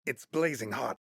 It's blazing hot.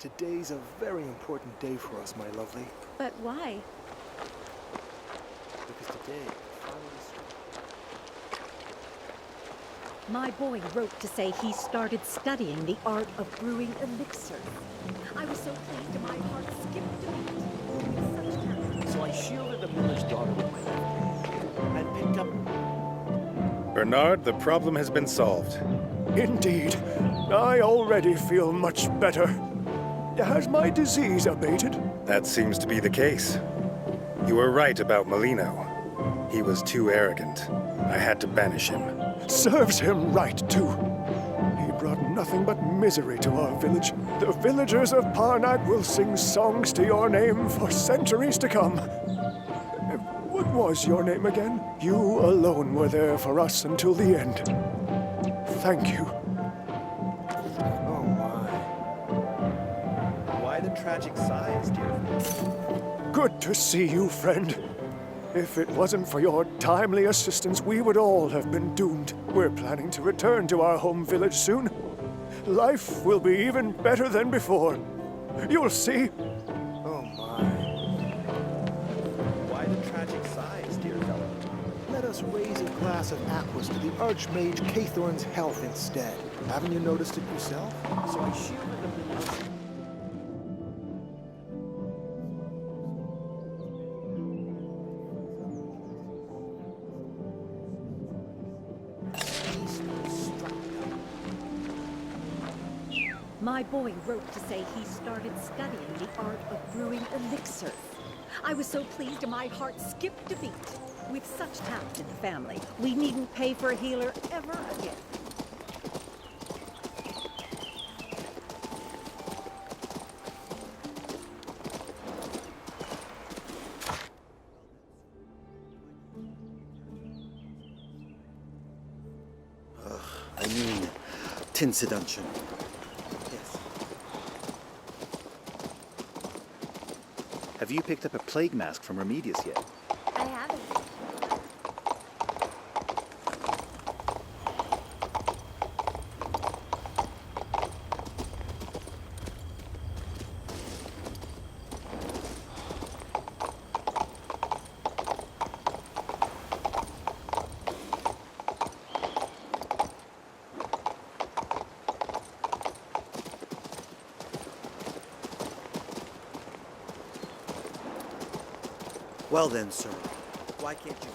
Today's a very important day for us, my lovely. But why? Because today, finally... My boy wrote to say he started studying the art of brewing elixir. I was so pleased and my heart skipped a beat. So I shielded the miller's daughter with my hand and picked up... Bernard, the problem has been solved. Indeed. I already feel much better. Has my disease abated? That seems to be the case. You were right about Molino. He was too arrogant. I had to banish him. Serves him right, too. He brought nothing but misery to our village. The villagers of Parnac will sing songs to your name for centuries to come. What was your name again? You alone were there for us until the end. Thank you. Oh my. Why the tragic sighs, dear? Good to see you, friend. If it wasn't for your timely assistance, we would all have been doomed. We're planning to return to our home village soon. Life will be even better than before. You'll see. Oh my. Why the tragic sighs, dear fellow? Let us raise a glass of aquas to the Archmage Cathorn's health instead. Haven't you noticed it yourself? So I shielded the miller's... My boy wrote to say he started studying the art of brewing elixir. I was so pleased and my heart skipped a beat. With such talent in the family, we needn't pay for a healer ever again. I mean, Tinsidunction. Have you picked up a plague mask from Remedius yet? I haven't. Well then, sir, why can't you...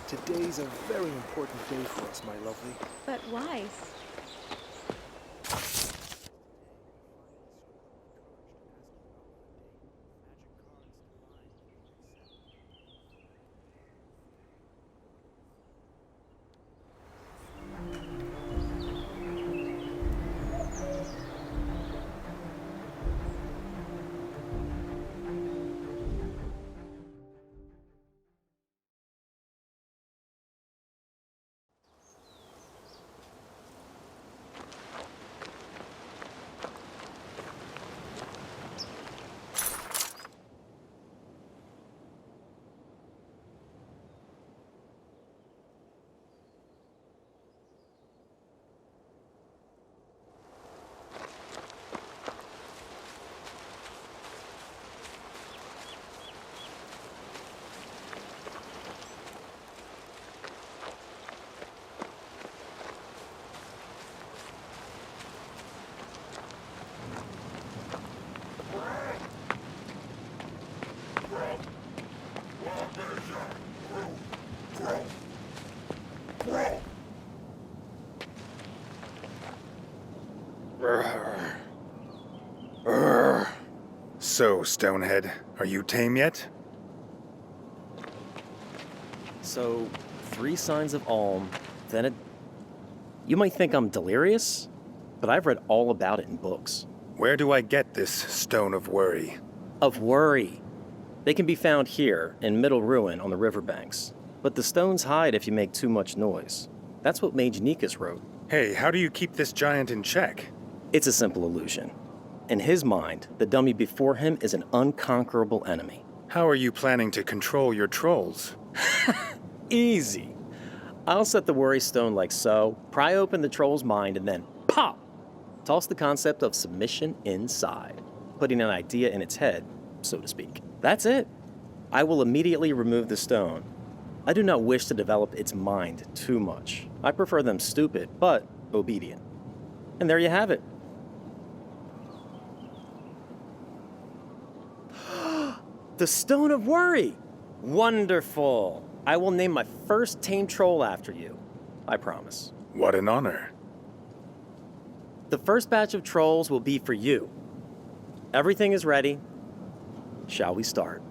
Today's a very important day for us, my lovely. But why? So, Stonehead, are you tame yet? So, 3 signs of Alm, then You might think I'm delirious, but I've read all about it in books. Where do I get this Stone of Worry? Of Worry. They can be found here, in Middle Ruin on the riverbanks. But the stones hide if you make too much noise. That's what Mage Nikas wrote. Hey, how do you keep this giant in check? It's a simple illusion. In his mind, the dummy before him is an unconquerable enemy. How are you planning to control your trolls? Easy. I'll set the worry stone like so, pry open the troll's mind, and then Toss the concept of submission inside, putting an idea in its head, so to speak. That's it. I will immediately remove the stone. I do not wish to develop its mind too much. I prefer them stupid, but obedient. And there you have it. The Stone of Worry! Wonderful! I will name my first tame troll after you. I promise. What an honor. The first batch of trolls will be for you. Everything is ready. Shall we start?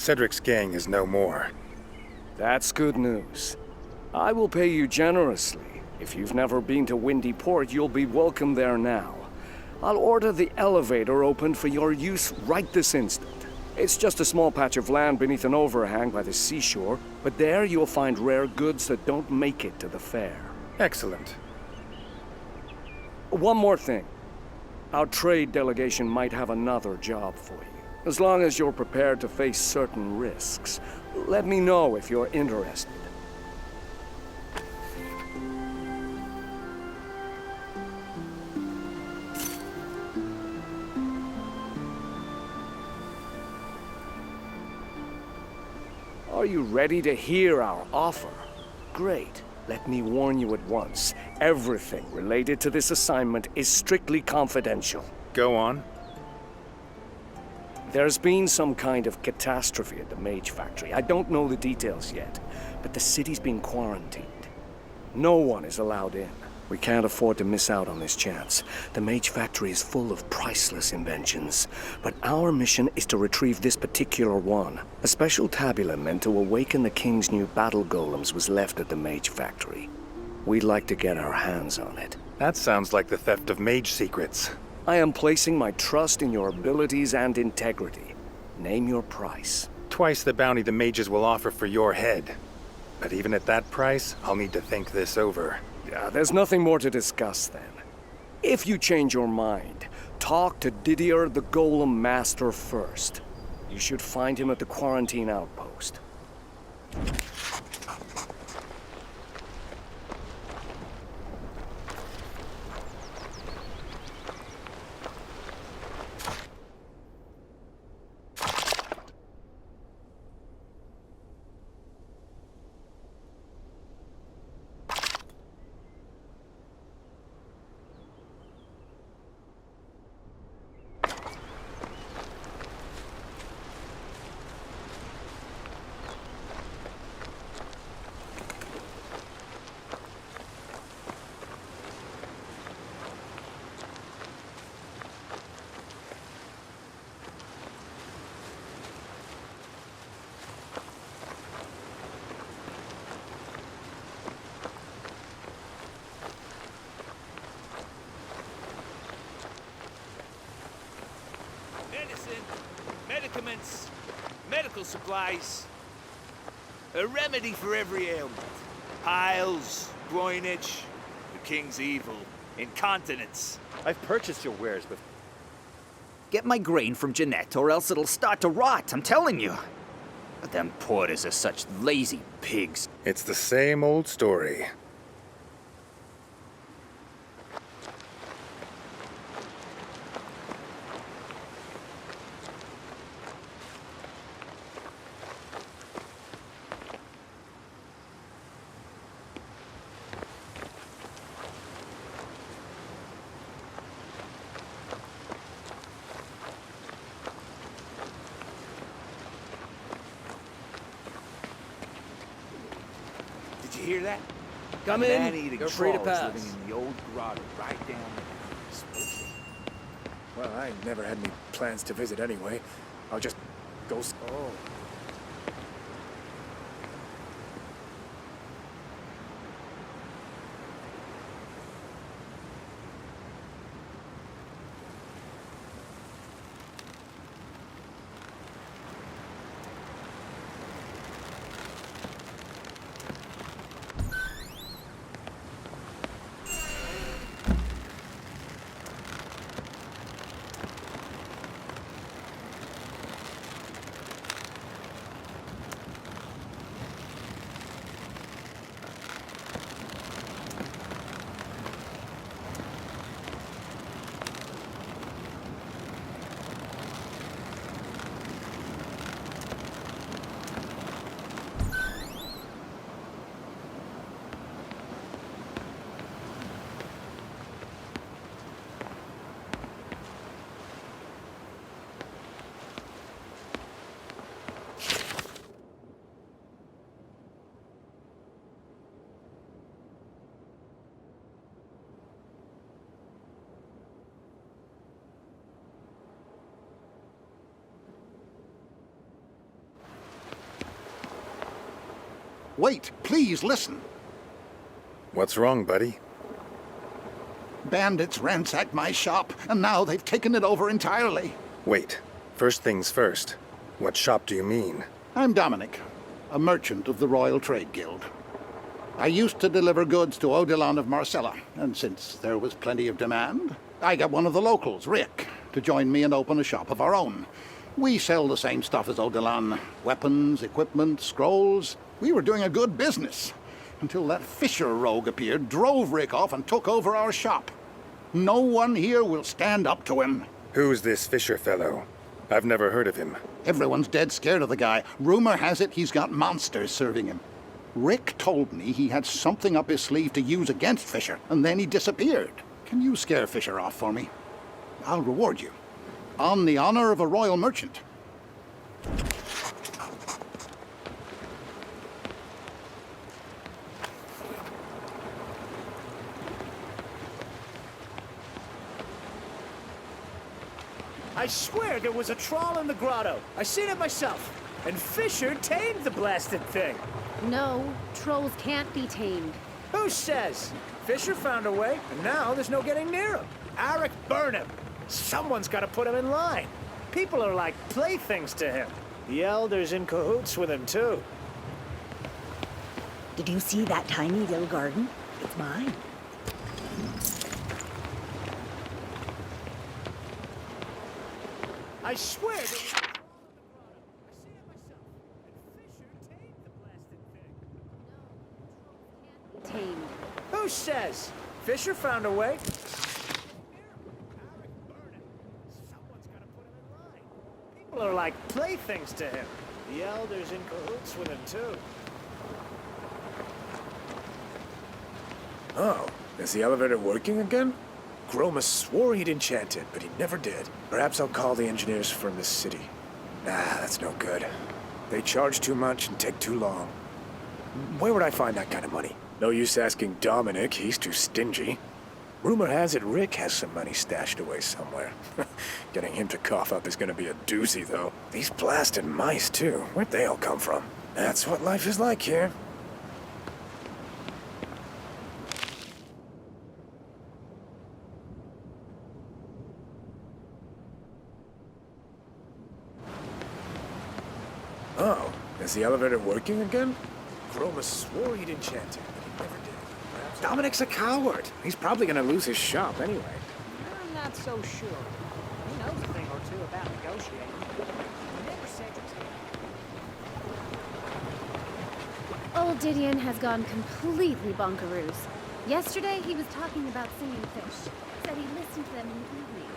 Cedric's gang is no more. That's good news. I will pay you generously. If you've never been to Windy Port, you'll be welcome there now. I'll order the elevator opened for your use right this instant. It's just a small patch of land beneath an overhang by the seashore, but there you'll find rare goods that don't make it to the fair. Excellent. One more thing. Our trade delegation might have another job for you. As long as you're prepared to face certain risks, let me know if you're interested. Are you ready to hear our offer? Great. Let me warn you at once. Everything related to this assignment is strictly confidential. Go on. There's been some kind of catastrophe at the Mage Factory. I don't know the details yet, but the city's been quarantined. No one is allowed in. We can't afford to miss out on this chance. The Mage Factory is full of priceless inventions, but our mission is to retrieve this particular one. A special tabula meant to awaken the King's new battle golems was left at the Mage Factory. We'd like to get our hands on it. That sounds like the theft of mage secrets. I am placing my trust in your abilities and integrity. Name your price. Twice the bounty the mages will offer for your head. But even at that price, I'll need to think this over. Yeah, there's nothing more to discuss then. If you change your mind, talk to Didier the Golem Master first. You should find him at the quarantine outpost. Medicine, medicaments, medical supplies. A remedy for every ailment. Piles, groin itch, the king's evil, incontinence. I've purchased your wares before. Get my grain from Jeanette, or else it'll start to rot, I'm telling you. But them porters are such lazy pigs. It's the same old story. Did you hear that? Come in. Man-eating You're free to trolls pass. living in the old grotto right down there. Spooky. Well, I never had any plans to visit anyway. I'll just go... Oh. Wait, please listen. What's wrong, buddy? Bandits ransacked my shop, and now they've taken it over entirely. Wait. First things first. What shop do you mean? I'm Dominic, a merchant of the Royal Trade Guild. I used to deliver goods to Odilon of Marcella, and since there was plenty of demand, I got one of the locals, Rick, to join me and open a shop of our own. We sell the same stuff as Odilon. Weapons, equipment, scrolls. We were doing a good business until that Fisher rogue appeared, drove Rick off, and took over our shop. No one here will stand up to him. Who's this Fisher fellow? I've never heard of him. Everyone's dead scared of the guy. Rumor has it he's got monsters serving him. Rick told me he had something up his sleeve to use against Fisher, and then he disappeared. Can you scare Fisher off for me? I'll reward you. On the honor of a royal merchant. I swear there was a trawl in the grotto. I seen it myself. And Fisher tamed the blasted thing. No, trolls can't be tamed. Who says? Fisher found a way, and now there's no getting near him. Arik, burn him. Someone's got to put him in line. People are like playthings to him. The Elder's in cahoots with him, too. Did you see that tiny little garden? It's mine. I swear there was... Tamed. Who says? Fisher found a way. People are like playthings to him. The Elder's in cahoots with him, too. Oh, is the elevator working again? Groma swore he'd enchant it, but he never did. Perhaps I'll call the engineers from this city. Nah, that's no good. They charge too much and take too long. Where would I find that kind of money? No use asking Dominic, he's too stingy. Rumor has it Rick has some money stashed away somewhere. Getting him to cough up is gonna be a doozy, though. These blasted mice, too. Where'd they all come from? That's what life is like here. Oh, is the elevator working again? Groma swore he'd enchant it, but he never did. Perhaps Dominic's a coward. He's probably gonna lose his shop anyway. I'm not so sure. He knows a thing or two about negotiating. He never said Old Didion has gone completely bunkaroos. Yesterday, he was talking about singing fish. Said he listened to them in the evening.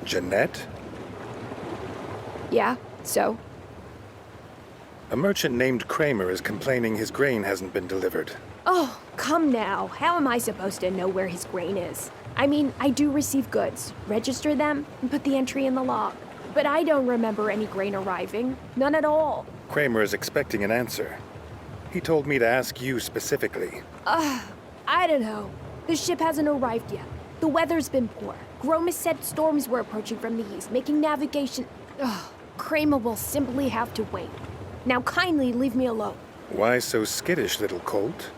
Jeanette? Yeah, so? A merchant named Kramer is complaining his grain hasn't been delivered. Oh, come now. How am I supposed to know where his grain is? I mean, I do receive goods, register them, and put the entry in the log. But I don't remember any grain arriving. None at all. Kramer is expecting an answer. He told me to ask you specifically. I don't know. The ship hasn't arrived yet. The weather's been poor. Gromus said storms were approaching from the east, making navigation... Kramer will simply have to wait. Now kindly leave me alone. Why so skittish, little colt?